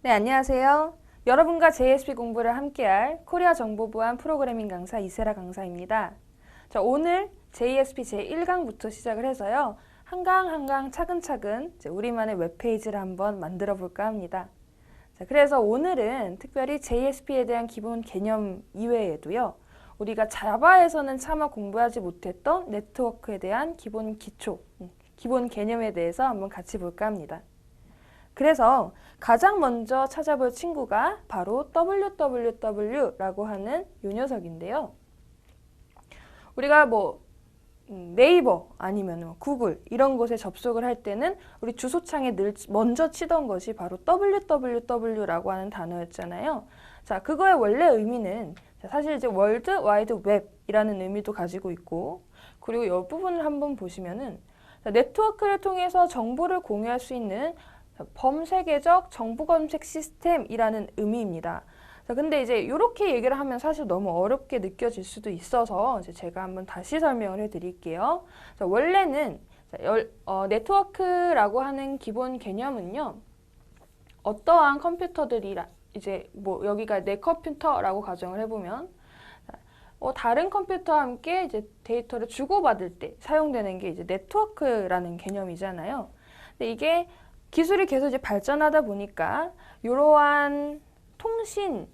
네, 안녕하세요. 여러분과 JSP 공부를 함께할 코리아 정보보안 프로그래밍 강사 이세라 강사입니다. 자, 오늘 JSP 제1강부터 시작을 해서요. 한 강 한 강 차근차근 우리만의 웹페이지를 한번 만들어 볼까 합니다. 자, 그래서 오늘은 특별히 JSP에 대한 기본 개념 이외에도요. 우리가 자바에서는 차마 공부하지 못했던 네트워크에 대한 기본 기초, 기본 개념에 대해서 한번 같이 볼까 합니다. 그래서 가장 먼저 찾아볼 친구가 바로 www라고 하는 이 녀석인데요. 우리가 네이버 아니면 구글 이런 곳에 접속을 할 때는 우리 주소창에 늘 먼저 치던 것이 바로 www라고 하는 단어였잖아요. 자, 그거의 원래 의미는 사실 이제 월드 와이드 웹이라는 의미도 가지고 있고, 그리고 이 부분을 한번 보시면은 네트워크를 통해서 정보를 공유할 수 있는 범세계적 정보 검색 시스템이라는 의미입니다. 자, 근데 이제 이렇게 얘기를 하면 사실 너무 어렵게 느껴질 수도 있어서 이제 제가 한번 다시 설명을 해드릴게요. 자, 원래는 네트워크라고 하는 기본 개념은요, 어떠한 컴퓨터들이라 이제 여기가 내 컴퓨터라고 가정을 해보면 다른 컴퓨터와 함께 이제 데이터를 주고받을 때 사용되는 게 이제 네트워크라는 개념이잖아요. 근데 이게 기술이 계속 이제 발전하다 보니까 이러한 통신,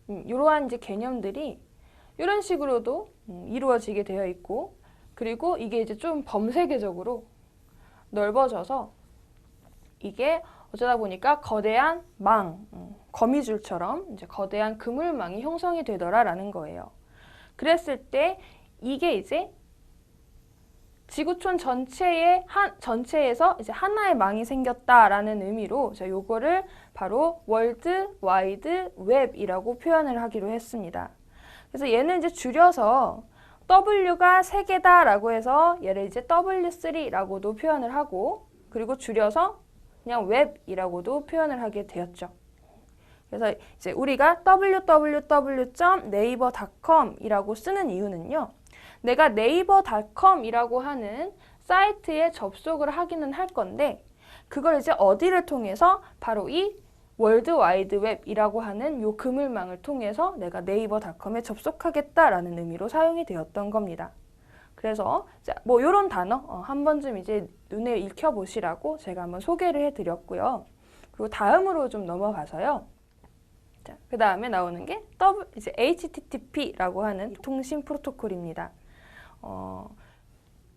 이러한 이제 개념들이 이런 식으로도 이루어지게 되어 있고, 그리고 이게 이제 좀 범세계적으로 넓어져서 이게 어쩌다 보니까 거대한 거미줄처럼 이제 거대한 그물망이 형성이 되더라라는 거예요. 그랬을 때 이게 이제 지구촌 전체에서 이제 하나의 망이 생겼다라는 의미로 요거를 바로 월드 와이드 웹이라고 표현을 하기로 했습니다. 그래서 얘는 이제 줄여서 W가 3개다라고 해서 얘를 이제 W3라고도 표현을 하고, 그리고 줄여서 그냥 웹이라고도 표현을 하게 되었죠. 그래서 이제 우리가 www.naver.com이라고 쓰는 이유는요. 내가 naver.com이라고 하는 사이트에 접속을 하기는 할 건데, 그걸 이제 어디를 통해서 바로 이 월드 와이드 웹이라고 하는 요 그물망을 통해서 내가 naver.com에 접속하겠다라는 의미로 사용이 되었던 겁니다. 그래서 요런 단어 한 번쯤 이제 눈에 익혀보시라고 제가 한번 소개를 해드렸고요. 그리고 다음으로 좀 넘어가서요. 자, 그 다음에 나오는 게 이제 HTTP라고 하는 통신 프로토콜입니다.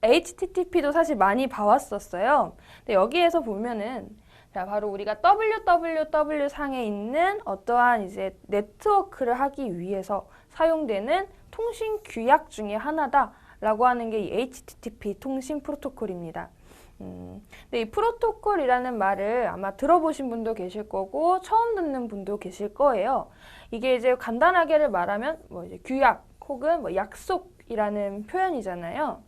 HTTP도 사실 많이 봐왔었어요. 근데 여기에서 보면은 바로 우리가 www 상에 있는 어떠한 이제 네트워크를 하기 위해서 사용되는 통신 규약 중에 하나다라고 하는 게 이 HTTP 통신 프로토콜입니다. 근데 이 프로토콜이라는 말을 아마 들어보신 분도 계실 거고 처음 듣는 분도 계실 거예요. 이게 이제 간단하게를 말하면 이제 규약 혹은 약속이라는 표현이잖아요.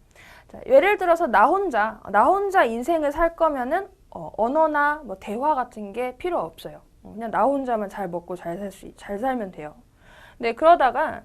자, 예를 들어서 나 혼자 인생을 살 거면은 언어나 대화 같은 게 필요 없어요. 그냥 나 혼자만 잘 먹고 잘 살면 돼요. 근데 그러다가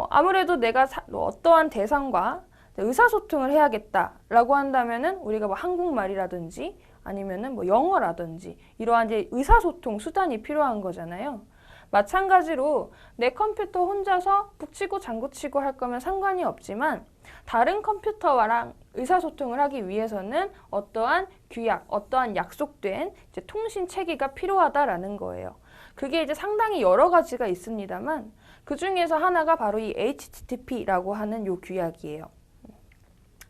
아무래도 내가 어떠한 대상과 의사소통을 해야겠다라고 한다면은 우리가 한국말이라든지 아니면은 영어라든지 이러한 이제 의사소통 수단이 필요한 거잖아요. 마찬가지로 내 컴퓨터 혼자서 북치고 장구치고 할 거면 상관이 없지만 다른 컴퓨터와랑 의사소통을 하기 위해서는 어떠한 규약, 어떠한 약속된 이제 통신 체계가 필요하다라는 거예요. 그게 이제 상당히 여러 가지가 있습니다만 그 중에서 하나가 바로 이 HTTP라고 하는 요 규약이에요.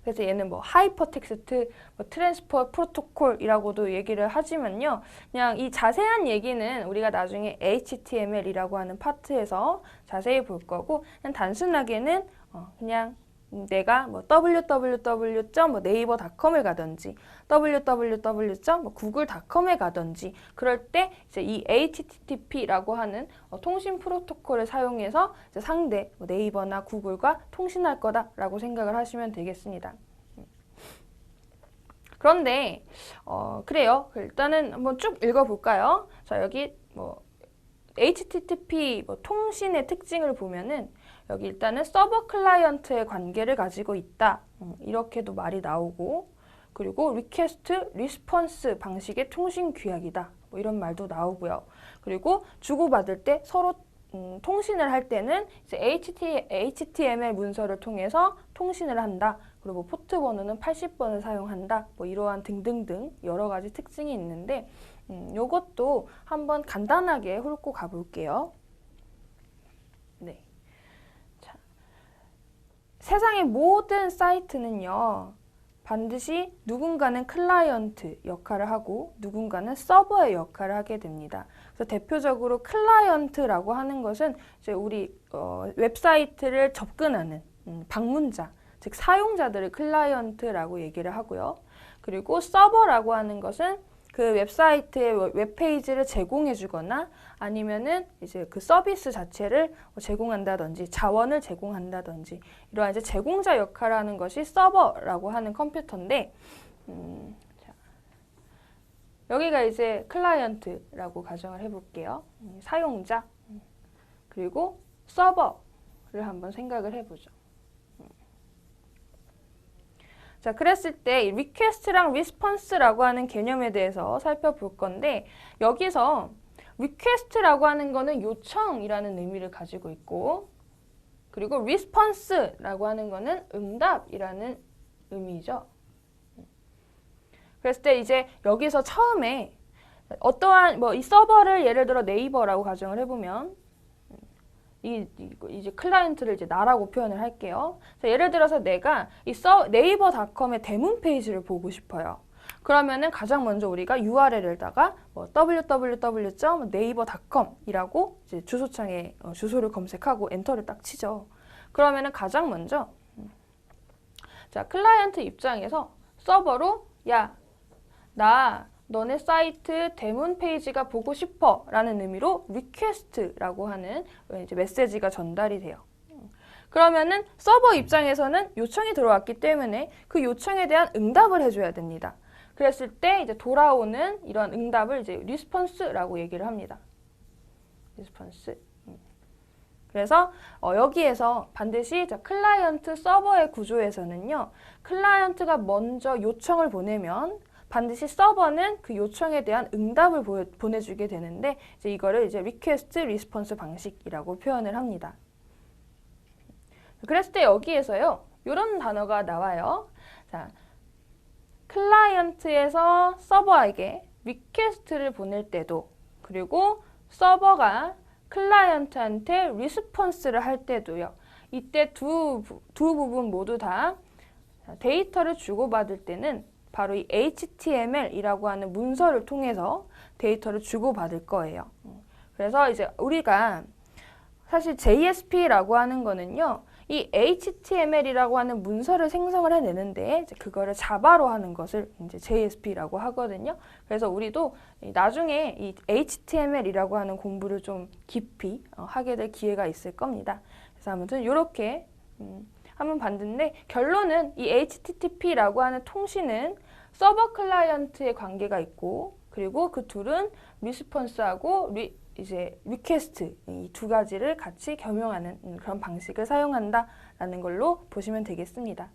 그래서 얘는 하이퍼텍스트 트랜스퍼 프로토콜이라고도 얘기를 하지만요. 그냥 이 자세한 얘기는 우리가 나중에 HTML이라고 하는 파트에서 자세히 볼 거고, 그냥 단순하게는 그냥 내가 www.naver.com을 가든지 www.google.com에 가든지 그럴 때 이제 이 HTTP라고 하는 통신 프로토콜을 사용해서 이제 상대 네이버나 구글과 통신할 거다라고 생각을 하시면 되겠습니다. 그런데 그래요. 일단은 한번 쭉 읽어볼까요? 자, 여기 HTTP 통신의 특징을 보면은 여기 일단은 서버 클라이언트의 관계를 가지고 있다. 이렇게도 말이 나오고, 그리고 리퀘스트 리스폰스 방식의 통신 규약이다. 뭐 이런 말도 나오고요. 그리고 주고받을 때 서로 통신을 할 때는 이제 HTML 문서를 통해서 통신을 한다. 그리고 포트 번호는 80번을 사용한다. 뭐 이러한 등등등 여러 가지 특징이 있는데 요것도 한번 간단하게 훑고 가볼게요. 네. 자, 세상의 모든 사이트는요. 반드시 누군가는 클라이언트 역할을 하고 누군가는 서버의 역할을 하게 됩니다. 그래서 대표적으로 클라이언트라고 하는 것은 이제 우리 웹사이트를 접근하는 방문자, 즉 사용자들을 클라이언트라고 얘기를 하고요. 그리고 서버라고 하는 것은 그 웹사이트의 웹페이지를 제공해 주거나 아니면은 이제 그 서비스 자체를 제공한다든지 자원을 제공한다든지 이러한 이제 제공자 역할을 하는 것이 서버라고 하는 컴퓨터인데 자, 여기가 이제 클라이언트라고 가정을 해볼게요. 사용자 그리고 서버를 한번 생각을 해보죠. 자, 그랬을 때 리퀘스트랑 리스폰스라고 하는 개념에 대해서 살펴볼 건데 여기서 리퀘스트라고 하는 거는 요청이라는 의미를 가지고 있고 그리고 리스폰스라고 하는 거는 응답이라는 의미죠. 그랬을 때 이제 여기서 처음에 어떠한 이 서버를 예를 들어 네이버라고 가정을 해보면 이제 클라이언트를 이제 나라고 표현을 할게요. 자, 예를 들어서 내가 이 네이버닷컴의 대문 페이지를 보고 싶어요. 그러면은 가장 먼저 우리가 URL에다가 www.naver.com이라고 이제 주소창에 주소를 검색하고 엔터를 딱 치죠. 그러면은 가장 먼저 자, 클라이언트 입장에서 서버로 나 너네 사이트 대문 페이지가 보고 싶어 라는 의미로 request라고 하는 이제 메시지가 전달이 돼요. 그러면은 서버 입장에서는 요청이 들어왔기 때문에 그 요청에 대한 응답을 해줘야 됩니다. 그랬을 때 이제 돌아오는 이런 응답을 이제 response라고 얘기를 합니다. response. 그래서 여기에서 반드시 클라이언트 서버의 구조에서는요. 클라이언트가 먼저 요청을 보내면 반드시 서버는 그 요청에 대한 응답을 보내주게 되는데 이제 이거를 이제 request response 방식이라고 표현을 합니다. 그랬을 때 여기에서요. 이런 단어가 나와요. 자, 클라이언트에서 서버에게 리퀘스트를 보낼 때도 그리고 서버가 클라이언트한테 리스폰스를 할 때도요. 이때 두 부분 모두 다 데이터를 주고받을 때는 바로 이 HTML이라고 하는 문서를 통해서 데이터를 주고받을 거예요. 그래서 이제 우리가 사실 JSP라고 하는 거는요. 이 HTML이라고 하는 문서를 생성을 해내는데 이제 그거를 자바로 하는 것을 이제 JSP라고 하거든요. 그래서 우리도 나중에 이 HTML이라고 하는 공부를 좀 깊이 하게 될 기회가 있을 겁니다. 그래서 아무튼 이렇게 한번 봤는데 결론은 이 HTTP라고 하는 통신은 서버 클라이언트의 관계가 있고 그리고 그 둘은 리스폰스하고 이제 리퀘스트 이 두 가지를 같이 겸용하는 그런 방식을 사용한다라는 걸로 보시면 되겠습니다.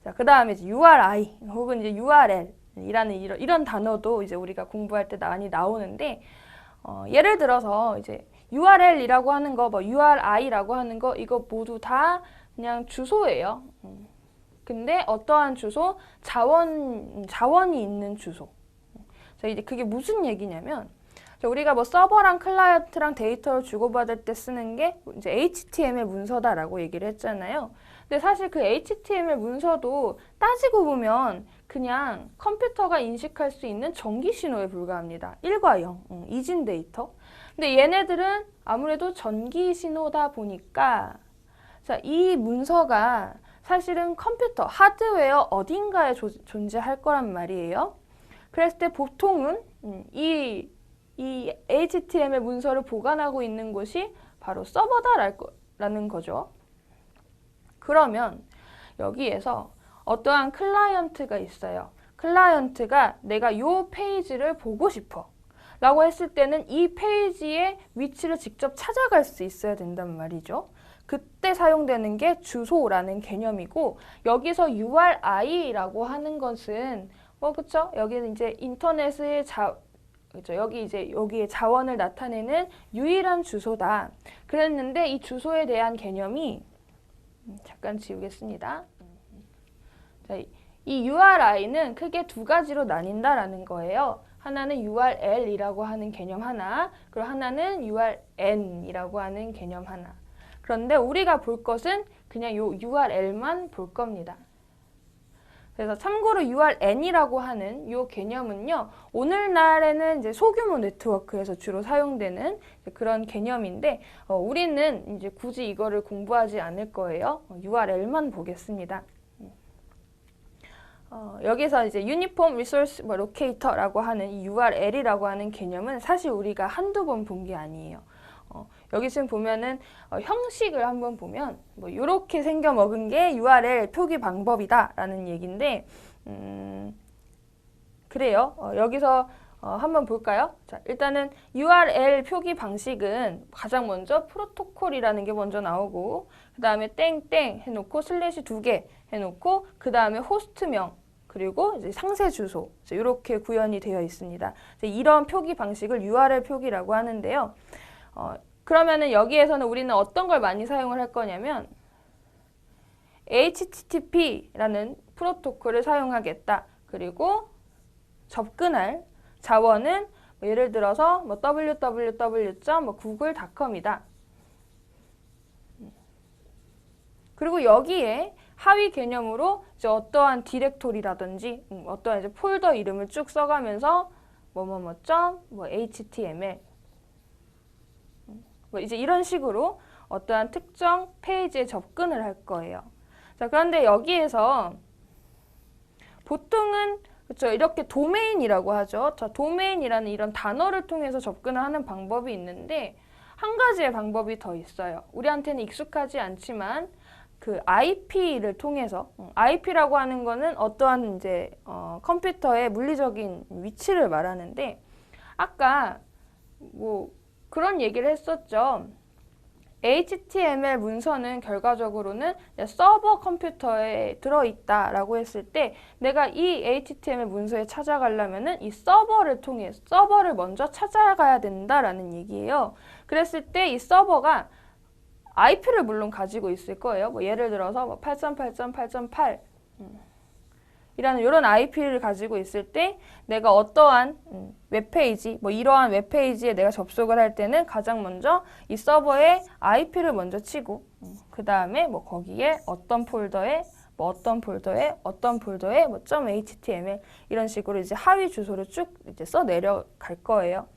자, 그다음에 이제 URI 혹은 이제 URL이라는 이런 단어도 이제 우리가 공부할 때 많이 나오는데 예를 들어서 이제 URL이라고 하는 거, URI라고 하는 거 이거 모두 다 그냥 주소예요. 근데 어떠한 주소? 자원이 있는 주소. 자, 이제 그게 무슨 얘기냐면 우리가 서버랑 클라이언트랑 데이터를 주고받을 때 쓰는 게 이제 HTML 문서다라고 얘기를 했잖아요. 근데 사실 그 HTML 문서도 따지고 보면 그냥 컴퓨터가 인식할 수 있는 전기 신호에 불과합니다. 1과 0, 이진 데이터. 근데 얘네들은 아무래도 전기 신호다 보니까 자, 이 문서가 사실은 컴퓨터, 하드웨어 어딘가에 존재할 거란 말이에요. 그랬을 때 보통은 이 HTML 문서를 보관하고 있는 곳이 바로 서버다라는 거죠. 그러면 여기에서 어떠한 클라이언트가 있어요. 클라이언트가 내가 이 페이지를 보고 싶어 라고 했을 때는 이 페이지의 위치를 직접 찾아갈 수 있어야 된단 말이죠. 그때 사용되는 게 주소라는 개념이고 여기서 URI라고 하는 것은 그쵸? 여기는 이제 인터넷의 그죠? 여기에 자원을 나타내는 유일한 주소다. 그랬는데 이 주소에 대한 개념이 잠깐 지우겠습니다. 자, 이 URI는 크게 두 가지로 나뉜다라는 거예요. 하나는 URL이라고 하는 개념 하나, 그리고 하나는 URN이라고 하는 개념 하나. 그런데 우리가 볼 것은 그냥 요 URL만 볼 겁니다. 그래서 참고로 URN이라고 하는 이 개념은요, 오늘날에는 이제 소규모 네트워크에서 주로 사용되는 그런 개념인데, 우리는 이제 굳이 이거를 공부하지 않을 거예요. URL만 보겠습니다. 여기서 이제 Uniform Resource Locator라고 하는 이 URL이라고 하는 개념은 사실 우리가 한두 번 본 게 아니에요. 여기 지금 보면은 형식을 한번 보면 뭐 이렇게 생겨 먹은 게 URL 표기 방법이다라는 얘기인데 그래요. 여기서 한번 볼까요? 자, 일단은 URL 표기 방식은 가장 먼저 프로토콜이라는 게 먼저 나오고 그 다음에 땡땡 해놓고 슬래시 2개 해놓고 그 다음에 호스트명 그리고 이제 상세 주소 이렇게 구현이 되어 있습니다. 이런 표기 방식을 URL 표기라고 하는데요. 그러면은 여기에서는 우리는 어떤 걸 많이 사용을 할 거냐면 HTTP라는 프로토콜을 사용하겠다. 그리고 접근할 자원은 뭐 예를 들어서 뭐 www.google.com이다. 그리고 여기에 하위 개념으로 이제 어떠한 디렉토리라든지 어떠한 이제 폴더 이름을 쭉 써가면서 html 이제 이런 식으로 어떠한 특정 페이지에 접근을 할 거예요. 자, 그런데 여기에서 보통은 그렇죠. 이렇게 도메인이라고 하죠. 자, 도메인이라는 이런 단어를 통해서 접근을 하는 방법이 있는데 한 가지의 방법이 더 있어요. 우리한테는 익숙하지 않지만 그 IP를 통해서 IP라고 하는 거는 어떠한 이제 컴퓨터의 물리적인 위치를 말하는데 아까 뭐 그런 얘기를 했었죠. HTML 문서는 결과적으로는 서버 컴퓨터에 들어있다라고 했을 때 내가 이 HTML 문서에 찾아가려면은 이 서버를 통해 서버를 먼저 찾아가야 된다라는 얘기예요. 그랬을 때 이 서버가 IP를 물론 가지고 있을 거예요. 뭐 예를 들어서 뭐 8.8.8.8 이라는 이런 IP를 가지고 있을 때 내가 어떠한 웹페이지, 뭐 이러한 웹페이지에 내가 접속을 할 때는 가장 먼저 이 서버에 IP를 먼저 치고 그 다음에 뭐 거기에 어떤 폴더에 뭐 어떤 폴더에 뭐 .html 이런 식으로 이제 하위 주소를 쭉 이제 써 내려갈 거예요.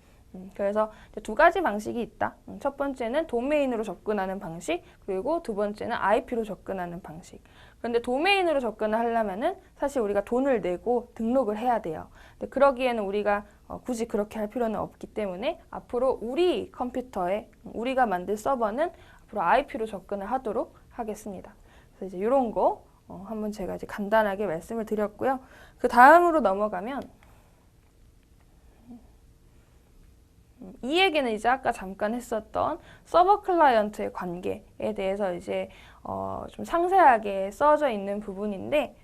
그래서 두 가지 방식이 있다. 첫 번째는 도메인으로 접근하는 방식, 그리고 두 번째는 IP로 접근하는 방식. 그런데 도메인으로 접근을 하려면은 사실 우리가 돈을 내고 등록을 해야 돼요. 근데 그러기에는 우리가 굳이 그렇게 할 필요는 없기 때문에 앞으로 우리 컴퓨터에 우리가 만든 서버는 앞으로 IP로 접근을 하도록 하겠습니다. 그래서 이제 이런 거 한번 제가 이제 간단하게 말씀을 드렸고요. 그 다음으로 넘어가면 이 얘기는 이제 아까 잠깐 했었던 서버 클라이언트의 관계에 대해서 이제 좀 상세하게 써져 있는 부분인데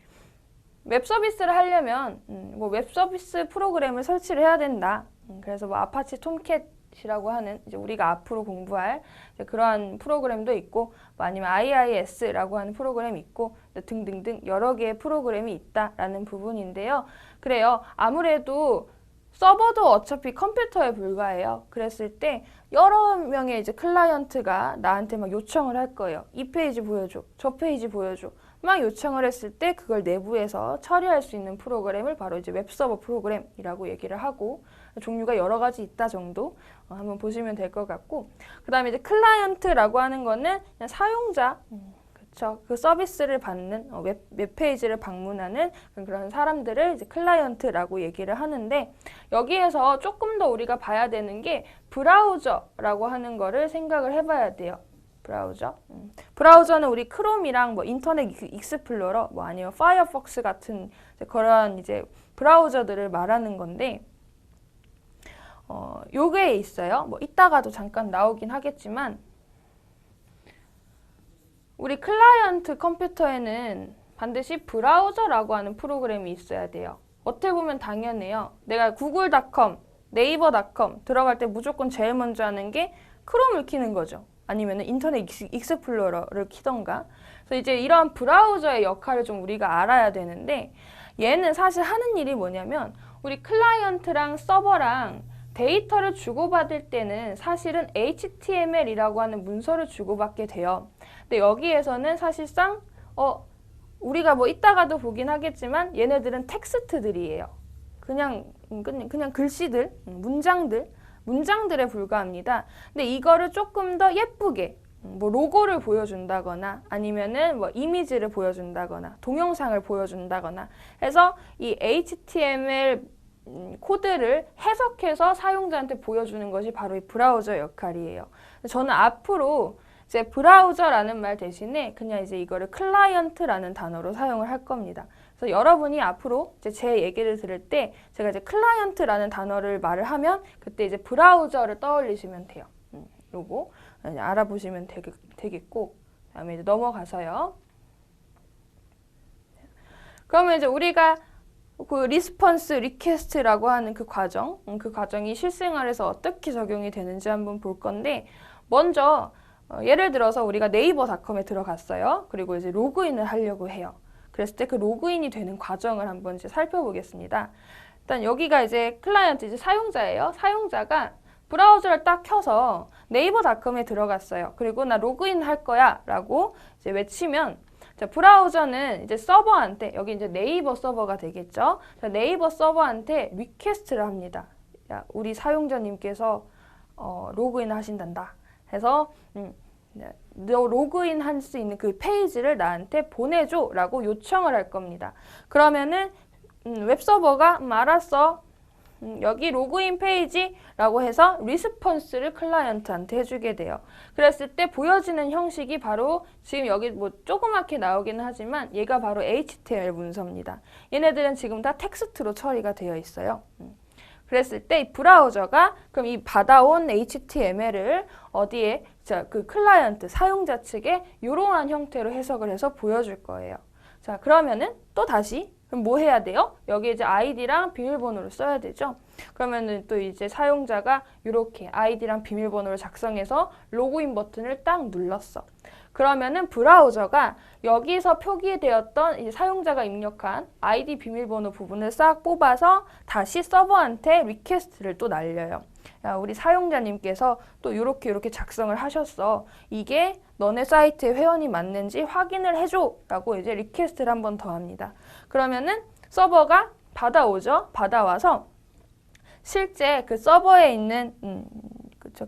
웹 서비스를 하려면 뭐 웹 서비스 프로그램을 설치를 해야 된다. 그래서 뭐 아파치 톰캣이라고 하는 이제 우리가 앞으로 공부할 그러한 프로그램도 있고 뭐 아니면 IIS라고 하는 프로그램이 있고 등등등 여러 개의 프로그램이 있다라는 부분인데요. 그래요. 아무래도 서버도 어차피 컴퓨터에 불과해요. 그랬을 때 여러 명의 이제 클라이언트가 나한테 막 요청을 할 거예요. 이 페이지 보여줘, 저 페이지 보여줘. 막 요청을 했을 때 그걸 내부에서 처리할 수 있는 프로그램을 바로 이제 웹서버 프로그램이라고 얘기를 하고 종류가 여러 가지 있다 정도 한번 보시면 될 것 같고 그 다음에 이제 클라이언트라고 하는 거는 그냥 사용자 그 서비스를 받는 웹페이지를 방문하는 그런 사람들을 이제 클라이언트라고 얘기를 하는데 여기에서 조금 더 우리가 봐야 되는 게 브라우저라고 하는 거를 생각을 해봐야 돼요. 브라우저. 브라우저는 우리 크롬이랑 뭐 인터넷 익스플로러 뭐 아니면 파이어폭스 같은 그런 이제 브라우저들을 말하는 건데 요게 있어요. 뭐 이따가도 잠깐 나오긴 하겠지만 우리 클라이언트 컴퓨터에는 반드시 브라우저라고 하는 프로그램이 있어야 돼요. 어떻게 보면 당연해요. 내가 구글닷컴, 네이버닷컴 들어갈 때 무조건 제일 먼저 하는 게 크롬을 키는 거죠. 아니면 인터넷 익스플로러를 키던가. 그래서 이제 이런 브라우저의 역할을 좀 우리가 알아야 되는데 얘는 사실 하는 일이 뭐냐면 우리 클라이언트랑 서버랑 데이터를 주고받을 때는 사실은 HTML이라고 하는 문서를 주고받게 돼요. 근데 여기에서는 사실상 우리가 뭐 이따가도 보긴 하겠지만 얘네들은 텍스트들이에요. 그냥 글씨들, 문장들에 불과합니다. 근데 이거를 조금 더 예쁘게 뭐 로고를 보여준다거나 아니면은 뭐 이미지를 보여준다거나 동영상을 보여준다거나 해서 이 HTML 코드를 해석해서 사용자한테 보여주는 것이 바로 이 브라우저 역할이에요. 저는 앞으로 이제 브라우저라는 말 대신에 그냥 이제 이거를 클라이언트라는 단어로 사용을 할 겁니다. 그래서 여러분이 앞으로 이제 제 얘기를 들을 때 제가 이제 클라이언트라는 단어를 말을 하면 그때 이제 브라우저를 떠올리시면 돼요. 요거 알아보시면 되겠고 그다음에 이제 넘어가서요. 그러면 이제 우리가 그 리스폰스 리퀘스트라고 하는 그 과정, 그 과정이 실생활에서 어떻게 적용이 되는지 한번 볼 건데 먼저 예를 들어서 우리가 네이버닷컴에 들어갔어요. 그리고 이제 로그인을 하려고 해요. 그랬을 때 그 로그인이 되는 과정을 한번 이제 살펴보겠습니다. 일단 여기가 이제 클라이언트, 이제 사용자예요. 사용자가 브라우저를 딱 켜서 네이버닷컴에 들어갔어요. 그리고 나 로그인 할 거야 라고 이제 외치면 자, 브라우저는 이제 서버한테, 여기 이제 네이버 서버가 되겠죠. 자, 네이버 서버한테 리퀘스트를 합니다. 야, 우리 사용자님께서 로그인 하신단다. 해서 너 로그인 할 수 있는 그 페이지를 나한테 보내줘 라고 요청을 할 겁니다. 그러면은 웹서버가 알았어. 여기 로그인 페이지라고 해서 리스폰스를 클라이언트한테 해주게 돼요. 그랬을 때 보여지는 형식이 바로 지금 여기 뭐 조그맣게 나오기는 하지만 얘가 바로 HTML 문서입니다. 얘네들은 지금 다 텍스트로 처리가 되어 있어요. 그랬을 때 이 브라우저가 그럼 이 받아온 HTML을 어디에 그 클라이언트 사용자 측에 이러한 형태로 해석을 해서 보여줄 거예요. 자, 그러면은 또 다시 그럼 뭐 해야 돼요? 여기 이제 아이디랑 비밀번호를 써야 되죠. 그러면은 또 이제 사용자가 이렇게 아이디랑 비밀번호를 작성해서 로그인 버튼을 딱 눌렀어. 그러면은 브라우저가 여기서 표기되었던 이제 사용자가 입력한 아이디 비밀번호 부분을 싹 뽑아서 다시 서버한테 리퀘스트를 또 날려요. 야, 우리 사용자님께서 또 이렇게 작성을 하셨어. 이게 너네 사이트의 회원이 맞는지 확인을 해줘 라고 이제 리퀘스트를 한 번 더 합니다. 그러면은 서버가 받아오죠. 받아와서 실제 그 서버에 있는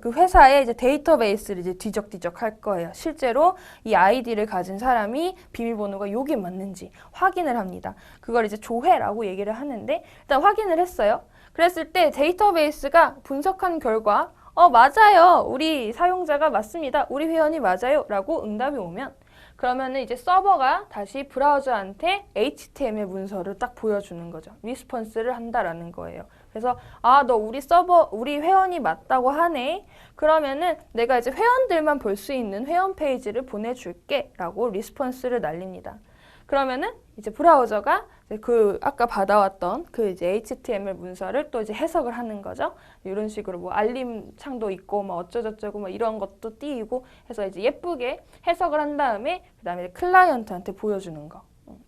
그 회사의 이제 데이터베이스를 이제 뒤적뒤적 할 거예요. 실제로 이 아이디를 가진 사람이 비밀번호가 요게 맞는지 확인을 합니다. 그걸 이제 조회라고 얘기를 하는데 일단 확인을 했어요. 그랬을 때 데이터베이스가 분석한 결과 맞아요. 우리 사용자가 맞습니다. 우리 회원이 맞아요. 라고 응답이 오면 그러면은 이제 서버가 다시 브라우저한테 HTML 문서를 딱 보여주는 거죠. 리스폰스를 한다라는 거예요. 그래서 너 우리 회원이 맞다고 하네. 그러면은 내가 이제 회원들만 볼 수 있는 회원 페이지를 보내줄게 라고 리스폰스를 날립니다. 그러면은 이제 브라우저가 이제 그 아까 받아왔던 그 이제 HTML 문서를 또 이제 해석을 하는 거죠. 이런 식으로 뭐 알림 창도 있고 뭐 어쩌저쩌고 뭐 이런 것도 띄이고 해서 이제 예쁘게 해석을 한 다음에 그다음에 클라이언트한테 보여주는 거.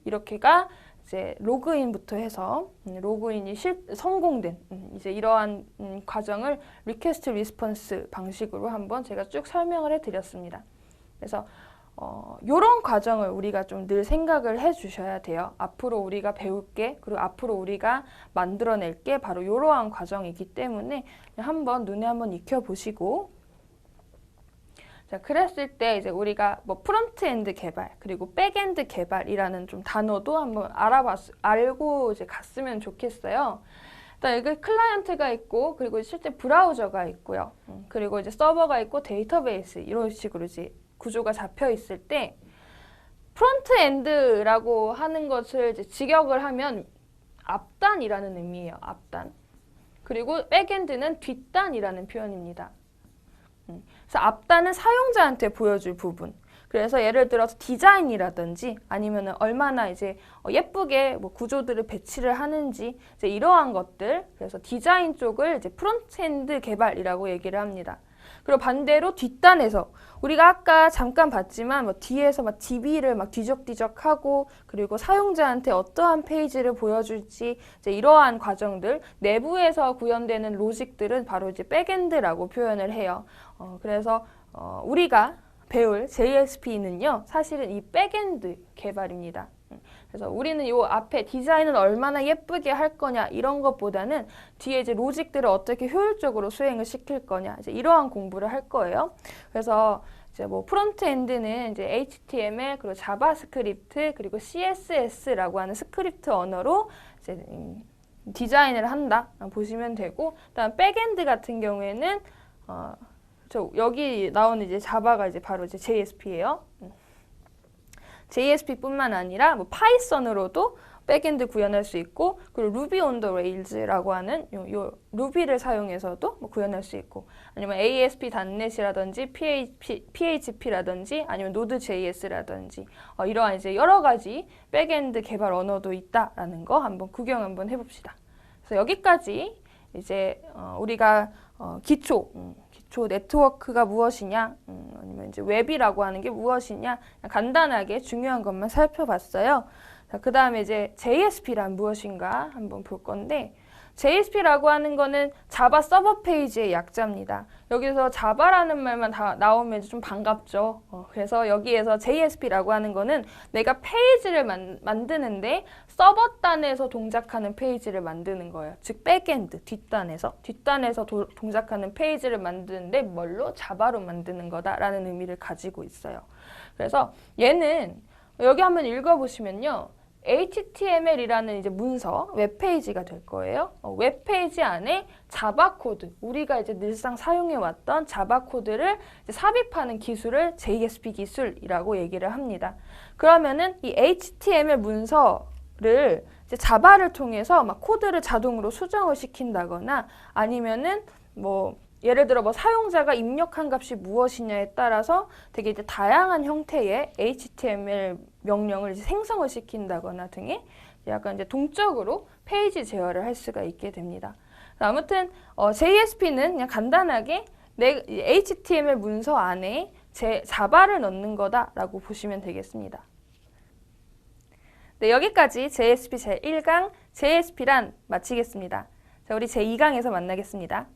이렇게가 이제 로그인부터 해서 로그인이 성공된 이제 이러한 과정을 리퀘스트 리스폰스 방식으로 한번 제가 쭉 설명을 해드렸습니다. 그래서 요런 과정을 우리가 좀 늘 생각을 해 주셔야 돼요. 앞으로 우리가 배울 게 그리고 앞으로 우리가 만들어낼 게 바로 이러한 과정이기 때문에 한번 눈에 한번 익혀보시고 자, 그랬을 때 이제 우리가 뭐 프론트엔드 개발 그리고 백엔드 개발이라는 좀 단어도 한번 알고 이제 갔으면 좋겠어요. 일단 여기 클라이언트가 있고 그리고 실제 브라우저가 있고요. 그리고 이제 서버가 있고 데이터베이스 이런 식으로 이제 구조가 잡혀 있을 때 프론트엔드라고 하는 것을 이제 직역을 하면 앞단이라는 의미예요. 앞단. 그리고 백엔드는 뒷단이라는 표현입니다. 그래서 앞단은 사용자한테 보여줄 부분. 그래서 예를 들어서 디자인이라든지 아니면은 얼마나 이제 예쁘게 뭐 구조들을 배치를 하는지 이제 이러한 것들, 그래서 디자인 쪽을 이제 프론트엔드 개발이라고 얘기를 합니다. 그리고 반대로 뒷단에서 우리가 아까 잠깐 봤지만 뭐 뒤에서 막 DB를 막 뒤적뒤적하고 그리고 사용자한테 어떠한 페이지를 보여줄지 이제 이러한 과정들, 내부에서 구현되는 로직들은 바로 이제 백엔드라고 표현을 해요. 그래서 우리가 배울 JSP는요, 사실은 이 백엔드 개발입니다. 그래서 우리는 이 앞에 디자인은 얼마나 예쁘게 할 거냐 이런 것보다는 뒤에 이제 로직들을 어떻게 효율적으로 수행을 시킬 거냐 이제 이러한 공부를 할 거예요. 그래서 이제 뭐 프론트 엔드는 이제 HTML 그리고 자바스크립트 그리고 CSS라고 하는 스크립트 언어로 이제 디자인을 한다 보시면 되고, 그다음 백엔드 같은 경우에는 여기 나오는 이제 자바가 이제 바로 이제 JSP예요. JSP뿐만 아니라 뭐 파이썬으로도 백엔드 구현할 수 있고, 그리고 루비 온 더 레일즈라고 하는 요 루비를 사용해서도 뭐 구현할 수 있고, 아니면 ASP.NET이라든지 PHP라든지 아니면 Node.js라든지 이러한 이제 여러 가지 백엔드 개발 언어도 있다라는 거 한번 구경 한번 해봅시다. 그래서 여기까지 이제 우리가 기초 네트워크가 무엇이냐, 아니면 이제 웹이라고 하는 게 무엇이냐, 간단하게 중요한 것만 살펴봤어요. 자, 그 다음에 이제 JSP란 무엇인가 한번 볼 건데, JSP라고 하는 거는 자바 서버 페이지의 약자입니다. 여기서 자바라는 말만 다 나오면 좀 반갑죠. 그래서 여기에서 JSP라고 하는 거는 내가 페이지를 만드는데 서버단에서 동작하는 페이지를 만드는 거예요. 즉 백엔드, 뒷단에서 동작하는 페이지를 만드는데 뭘로? 자바로 만드는 거다라는 의미를 가지고 있어요. 그래서 얘는 여기 한번 읽어보시면요, HTML이라는 이제 문서, 웹페이지가 될 거예요. 웹페이지 안에 자바 코드, 우리가 이제 늘상 사용해왔던 자바 코드를 이제 삽입하는 기술을 JSP 기술이라고 얘기를 합니다. 그러면은 이 HTML 문서를 이제 자바를 통해서 막 코드를 자동으로 수정을 시킨다거나 아니면은 뭐 예를 들어 뭐 사용자가 입력한 값이 무엇이냐에 따라서 되게 이제 다양한 형태의 HTML 명령을 이제 생성을 시킨다거나 등의 약간 이제 동적으로 페이지 제어를 할 수가 있게 됩니다. 아무튼 JSP는 그냥 간단하게 내 HTML 문서 안에 자바를 넣는 거다라고 보시면 되겠습니다. 네, 여기까지 JSP 제1강 JSP란 마치겠습니다. 자, 우리 제2강에서 만나겠습니다.